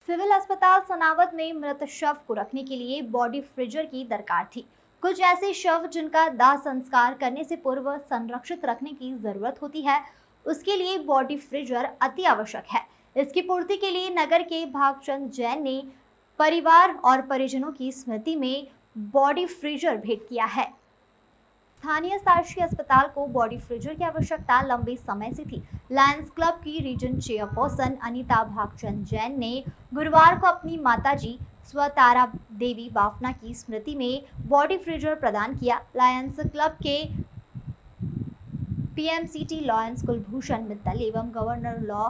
Civil अस्पताल सनावद में मृत शव को रखने के लिए बॉडी फ्रीजर की दरकार थी। कुछ ऐसे शव जिनका दाह संस्कार करने से पूर्व संरक्षित रखने की जरूरत होती है, उसके लिए बॉडी फ्रीजर अति आवश्यक है। इसकी पूर्ति के लिए नगर के भागचंद जैन ने परिवार और परिजनों की स्मृति में बॉडी फ्रीजर भेंट किया है। स्थानीय साक्षी अस्पताल को बॉडी फ्रीजर की आवश्यकता लंबे समय से थी। लायंस क्लब की रीजन चेयरपर्सन अनीता भागचंद जैन ने गुरुवार को अपनी माताजी स्वतारा देवी बाफना की स्मृति में बॉडी फ्रीजर प्रदान किया। लायंस क्लब के पीएमसीटी लॉयंस कुलभूषण मित्तल एवं गवर्नर लॉ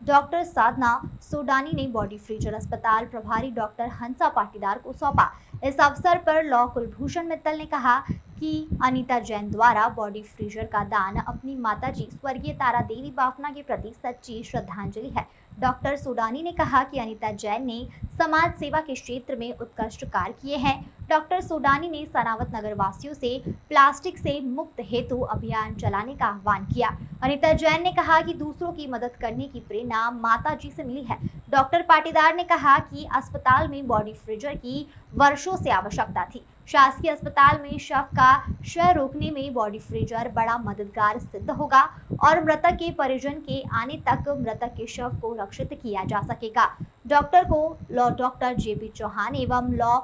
डॉक्टर साधना सोडानी ने बॉडी फ्रीजर अस्पताल प्रभारी डॉक्टर हंसा पाटीदार को सौंपा। इस अवसर पर लॉ कुलभूषण मित्तल ने कहा कि अनीता जैन द्वारा बॉडी फ्रीजर का दान अपनी माताजी स्वर्गीय तारा देवी बाफना के प्रति सच्ची श्रद्धांजलि है। डॉक्टर सोडानी ने कहा कि अनीता जैन ने समाज सेवा के क्षेत्र में उत्कृष्ट कार्य किए हैं। डॉक्टर सोडानी ने सनावद नगर वासियों से प्लास्टिक से मुक्त हेतु अभियान चलाने का आह्वान किया। अनीता जैन ने कहा कि दूसरों की मदद करने की प्रेरणा माता जी से मिली है। डॉक्टर पाटीदार ने कहा कि अस्पताल में बॉडी फ्रीजर की वर्षों से आवश्यकता थी। शासकीय अस्पताल में शव का क्षय रोकने में बॉडी फ्रीजर बड़ा मददगार सिद्ध होगा और मृतक के परिजन के आने तक मृतक के शव को रक्षित किया जा सकेगा। डॉक्टर को लॉ डॉक्टर जेपी चौहान एवं लॉ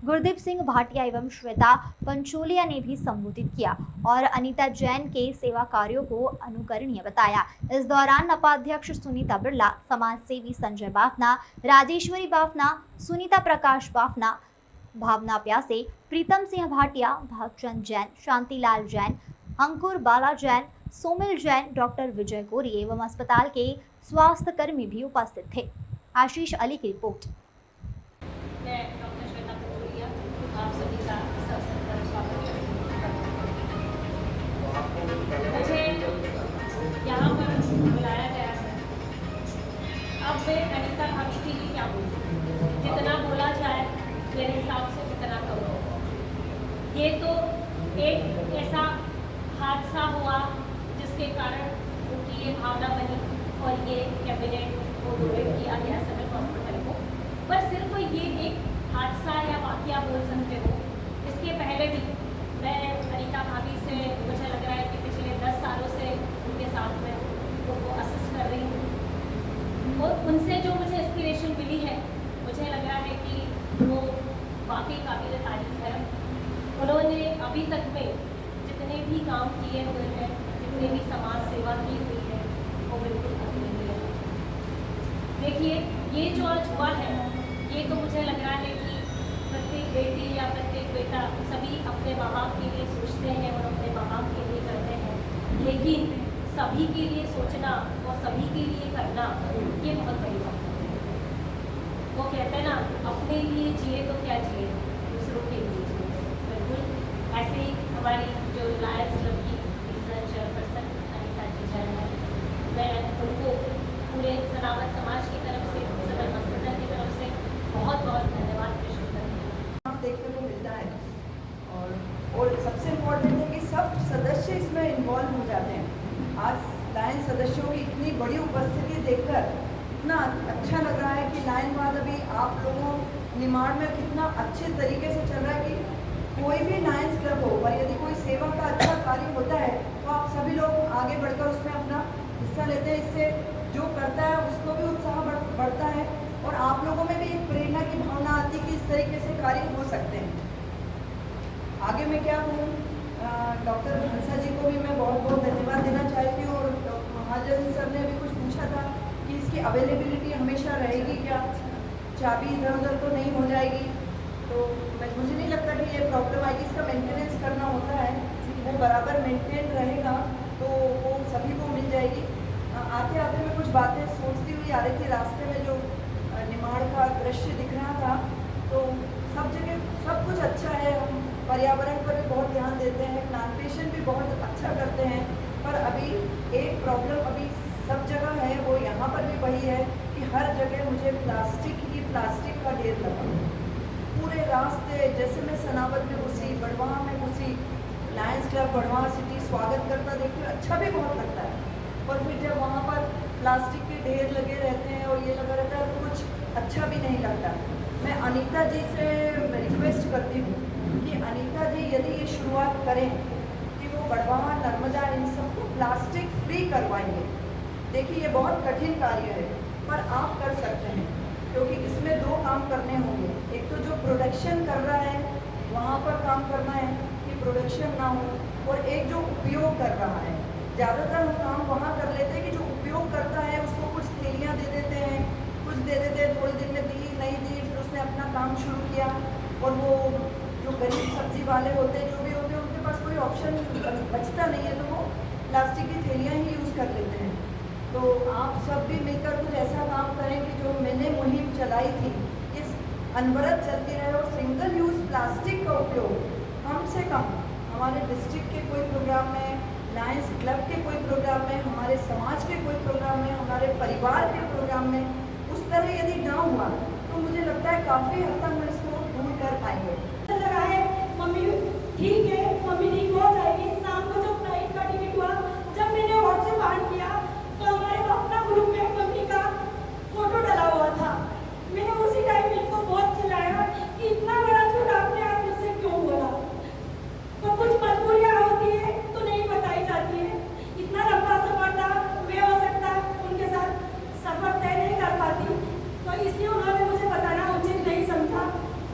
गुरदीप सिंह भाटिया एवं श्वेता पंचोलिया ने भी संबोधित किया और अनीता जैन के सेवा कार्यों को अनुकरणीय बताया। इस दौरान नपाध्यक्ष सुनीता बिरला, समाज सेवी संजय बाफना, राजेश्वरी बाफना, सुनीता प्रकाश बाफना, भावना प्यासे, प्रीतम सिंह भाटिया, भागचंद जैन, शांतिलाल जैन, अंकुर बाला जैन, सोमिल जैन, डॉक्टर विजय गोरी एवं अस्पताल के स्वास्थ्य कर्मी भी उपस्थित थे। आशीष अली की रिपोर्ट। आप सभी का इस अवसर पर स्वागत मुझे यहाँ पर बुलाया गया है। अब मैं अनीता भाभी के लिए क्या बोलूँ, जितना बोला जाए मेरे हिसाब से उतना कम हो। ये तो एक ऐसा हादसा हुआ जिसके कारण उनकी ये भावना बनी और ये कैबिनेट को डोनेट किया गया सदर हॉस्पिटल को। पर सिर्फ ये एक हादसा या वाकया बोल सकते हो। इसके पहले भी मैं अनीता भाभी से मुझे लग रहा है कि पिछले 10 सालों से उनके साथ में उनको असिस्ट कर रही हूँ और उनसे जो मुझे इंस्पिरेशन मिली है, मुझे लग रहा है कि वो वाकई काबिल तारीफ है। उन्होंने अभी तक में जितने भी काम किए हुए हैं, जितने भी समाज सेवा की हुई है, वो बिल्कुल अतुलनीय है। देखिए, ये जो आज हुआ है, ये तो मुझे लग रहा है कि प्रत्येक बेटी या प्रत्येक बेटा सभी अपने माँ बाप के लिए सोचते हैं और अपने माँ बाप के लिए करते हैं, लेकिन सभी के लिए सोचना और सभी के लिए करना ये बहुत बड़ी बात है। वो कहते हैं ना, अपने लिए जिए तो क्या जिए, दूसरों के लिए जिए। बिल्कुल ऐसे ही हमारी जो लायंस क्लब की चेयरपर्सन अनीता जी जैन है, मैं उनको पूरे सनावद समाज की तरफ से, सदर हॉस्पिटल की तरफ से बहुत बहुत धन्यवाद पेश करते हैं। देखने को मिलता है और सबसे इम्पोर्टेंट है कि सब सदस्य इसमें इन्वॉल्व हो जाते हैं। आज लायन सदस्यों की इतनी बड़ी उपस्थिति देखकर इतना अच्छा लग रहा है कि लायन बाद अभी आप लोगों निर्माण में कितना अच्छे तरीके से चल रहा है कि कोई भी लायंस क्लब हो और यदि कोई सेवा का अच्छा कार्य होता है तो आप सभी लोग आगे बढ़कर उसमें अपना हिस्सा लेते हैं। इससे जो करता है उसको भी उत्साह बढ़ता है और आप लोगों में भी एक प्रेरणा की भावना आती है कि इस तरीके से कार्य हो सकते हैं। आगे मैं क्या कहूँ, डॉक्टर हंसा जी को भी मैं बहुत बहुत धन्यवाद देना चाहती हूँ। और महाजन सर ने भी कुछ पूछा था कि इसकी अवेलेबिलिटी हमेशा रहेगी क्या, चाबी इधर उधर तो नहीं हो जाएगी। तो मुझे नहीं लगता कि ये प्रॉब्लम आएगी। इसका मेंटेनेंस करना होता है, वो बराबर मेंटेन रहेगा तो वो सभी को मिल जाएगी। आते आते मैं कुछ बातें सोचती हुई आ रही थी। रास्ते में जो निर्माण का दृश्य दिख रहा था, तो सब जगह सब कुछ अच्छा है। हम पर्यावरण पर भी बहुत ध्यान देते हैं, प्लांटेशन भी बहुत अच्छा करते हैं, पर अभी एक प्रॉब्लम अभी सब जगह है, वो यहाँ पर भी वही है कि हर जगह मुझे प्लास्टिक का ढेर लगा पूरे रास्ते। जैसे मैं सनावद में घुसी, बड़वाह में घुसी, लायंस क्लब बड़वाह सिटी स्वागत करता देखते अच्छा भी बहुत लगता है, पर फिर जब वहाँ पर प्लास्टिक के ढेर लगे रहते हैं और ये लगा रहता है, तो कुछ अच्छा भी नहीं लगता। मैं अनीता जी से रिक्वेस्ट करती हूँ कि अनीता जी यदि ये शुरुआत करें कि वो बड़वाह, नर्मदा, इन सबको प्लास्टिक फ्री करवाएंगे। देखिए ये बहुत कठिन कार्य है, पर आप कर सकते हैं, क्योंकि इसमें 2 काम करने होंगे। एक तो जो प्रोडक्शन कर रहा है वहाँ पर काम करना है कि प्रोडक्शन ना हो, और एक जो उपयोग कर रहा है। ज़्यादातर हम काम वहाँ कर लेते हैं कि जो उपयोग करता है उसको कुछ थैलियाँ दे देते हैं, कुछ दे देते हैं, थोड़ी दिन में दी नहीं दी, फिर उसने अपना काम शुरू किया, और वो जो गरीब सब्जी वाले होते हैं, जो भी होते हैं, उनके पास कोई ऑप्शन बचता नहीं है, तो वो प्लास्टिक की थैलियाँ ही यूज़ कर लेते हैं। तो आप सब भी मिलकर कुछ ऐसा काम करें कि जो मैंने मुहिम चलाई थी, इस अनवरत चलती रहे, और सिंगल यूज़ प्लास्टिक का उपयोग कम से कम हमारे डिस्ट्रिक्ट के कोई प्रोग्राम में, लायंस क्लब के कोई प्रोग्राम में, हमारे समाज के कोई प्रोग्राम में, हमारे परिवार के प्रोग्राम में उस तरह यदि ना हुआ तो मुझे लगता है काफ़ी हद तक हम इसको दूर कर पाएंगे। लगा है मम्मी ठीक है, मम्मी ठीक हो जाएगी। शाम को जब फ्लाइट का टिकट हुआ, जब मैंने व्हाट्सएप ऑन किया तो हमारे अपना ग्रुप में मम्मी का फोटो डला हुआ था। मैंने उसी टाइम इनको बहुत चिल्लाया कि इतना बड़ा झूठ आपने आज मुझसे क्यों बोला। तो कुछ मजबूरियाँ होती है तो नहीं बताई जाती है। इतना लंबा सफर था, मैं हो सकता उनके साथ सफर तय नहीं कर पाती, तो इसलिए उन्होंने मुझे बताना उचित नहीं समझा।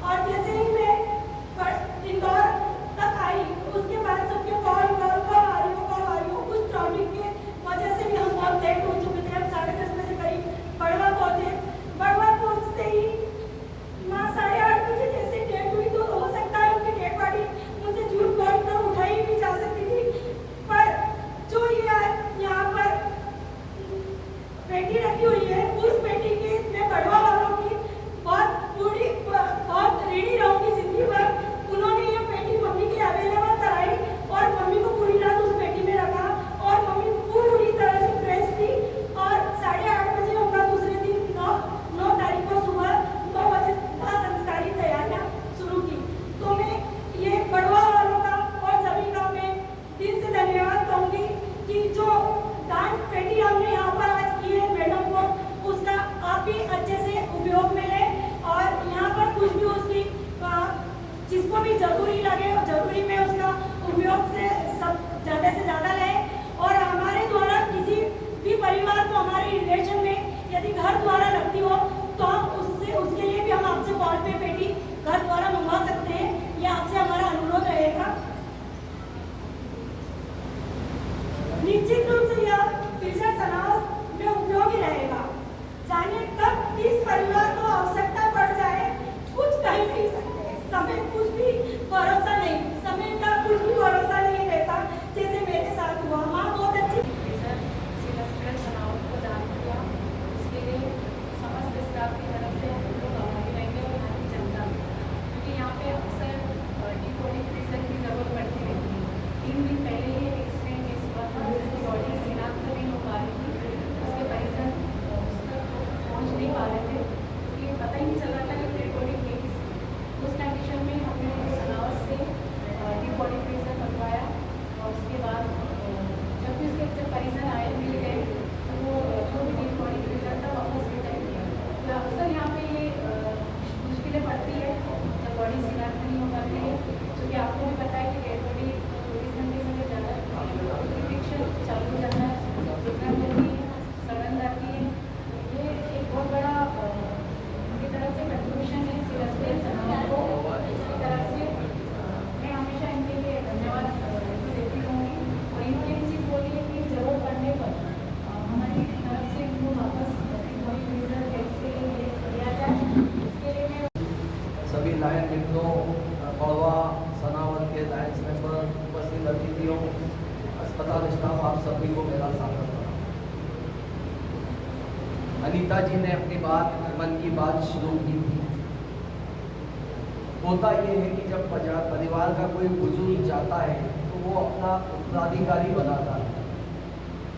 और जैसे ही मैं इंदौर तक आई, उसके बाद सबके कॉल आ रही हो, कुछ ट्रैफिक की वजह से भी हम बहुत लेट हो चुके थे। हम 10:30 बजे करीब बड़वा पहुँचे। बड़वा पहुँचते ही 8:30 बजे जैसे डेट हुई, तो हो सकता है उनकी डेट बॉडी मुझसे झूठ बोलकर उठाई भी जा सकती थी, पर जो ये यहाँ पर पेटी रखी हुई है, उस पेटी की मैं बड़वा वालों की बहुत ऋणी रहूंगी जिंदगी भर। उन्होंने ये पेटी मम्मी के अवेलेबल कराई और मम्मी को पूरी रात उस पेटी में रखा, और मम्मी पूरी तरह से फ्रेश थी। और 8:30 बजे उनका दूसरे दिन 9 तारीख को सुबह 9 बजे संस्कारी तैयारियां शुरू की। तो मैं ये बड़वा वालों का और सभी का मैं दिल से धन्यवाद कहूँगी कि जो दान पेटी हमने यहाँ पर आज की है मैडम को, उसका आप भी अच्छे से उपयोग में लें, और यहाँ पर कुछ भी उसकी जिसको भी जरूरी लगे और जरूरी में उसका उपयोग से सब ज़्यादा से ज़्यादा लें। और हमारे द्वारा किसी भी परिवार को हमारे रिलेशन में यदि घर द्वारा लगती हो तो हम उसके लिए भी हम आपसे कॉल पे पेटी घर द्वारा मंगवा सकते हैं। ये आपसे हमारा अनुरोध रहेगा। निश्चित रूप से यह फ्रीजर समाज में उपयोगी रहेगा। जाने कब इस परिवार को आवश्यकता पड़ जाए कुछ कह नहीं सकते। समय कुछ भी भरोसा नहीं, समय का कुछ भी भरोसा नहीं रहता, जैसे मेरे साथ हुआ। माँ बहुत अच्छी तनाव को दान किया, उसके लिए समस्त स्टाफ की तरफ से हम लोग आभारी रहेंगे और यहाँ की जनता, क्योंकि यहाँ पे अक्सर डीकोडिंग फ्रीजर की जरूरत पड़ती रहती है। 3 दिन पहले ही एक्सीडेंट केस हुआ था, जिसकी बॉडी शिनाख्त नहीं हो पा रही थी, उसके परिजन उस तक पहुँच नहीं पा रहे थे, क्योंकि पता ही नहीं चल रहा था कि डीकोडिंग है किसकी। उस कंडीशन में हमने सनावत से डीकोडिंग फ्रीजर बनवाया, और उसके बाद जब भी उसके परिजन आए मिल गए तो वो जो भी डीकोडिंग फ्रीजर था वापस रिटर्न किया। तो अक्सर यहाँ पे ये मुश्किलें पड़ती है जब बॉडी शिनाख्त नहीं हो पाती है, क्योंकि आपको भी पता है कि डेड बॉडी 24 घंटे से ज़्यादा इन्फेक्शन चालू हो जाता है, दुर्गंध होती है, सड़न आती है। ये एक बहुत बड़ा उनकी तरफ से कंट्रीब्यूशन है सीरियसली समाज को। इसकी तरफ से मैं हमेशा इनके लिए धन्यवाद देती रहूँगी। और इन्होंने एक चीज़ बोली है कि जरूरत पड़ने पर हमारी तरफ से इनको वापस फ्रीजर के लिए दिया जाए। इसके लिए मैं सभी लायन मित्रों, बड़वा सनावत के लायंस मेंबर, उपस्थित अतिथियों, अस्पताल स्टाफ, आप सभी को मेरा स्वागत है। अनीता जी ने अपनी बात, मन की बात शुरू की थी। होता ये है कि जब परिवार का कोई बुजुर्ग जाता है तो वो अपना उत्तराधिकारी बनाता है।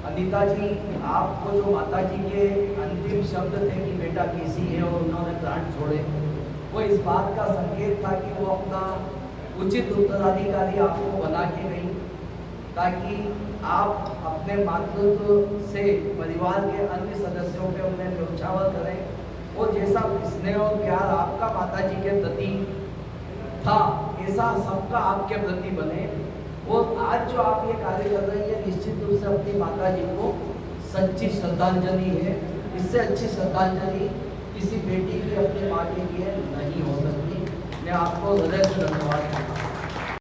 अनीता जी, आपको जो माता जी के अंतिम शब्द थे कि बेटा कैसी है और उन्होंने प्राण छोड़े, वो इस बात का संकेत था कि वो अपना उचित उत्तराधिकारी आपको बना के गई। ताकि आप अपने मातृत्व से परिवार के अन्य सदस्यों पे उन्हें न्यौछावर करें और जैसा स्नेह और प्यार आपका माता जी के प्रति था ऐसा सबका आपके प्रति बने। और आज जो आप ये कार्य कर रहे हैं ये निश्चित रूप से अपनी माता जी को सच्ची श्रद्धांजलि है। इससे अच्छी श्रद्धांजलि किसी बेटी की अपनी माँ के लिए नहीं हो सकती। मैं आपको हृदय से धन्यवाद करता हूँ।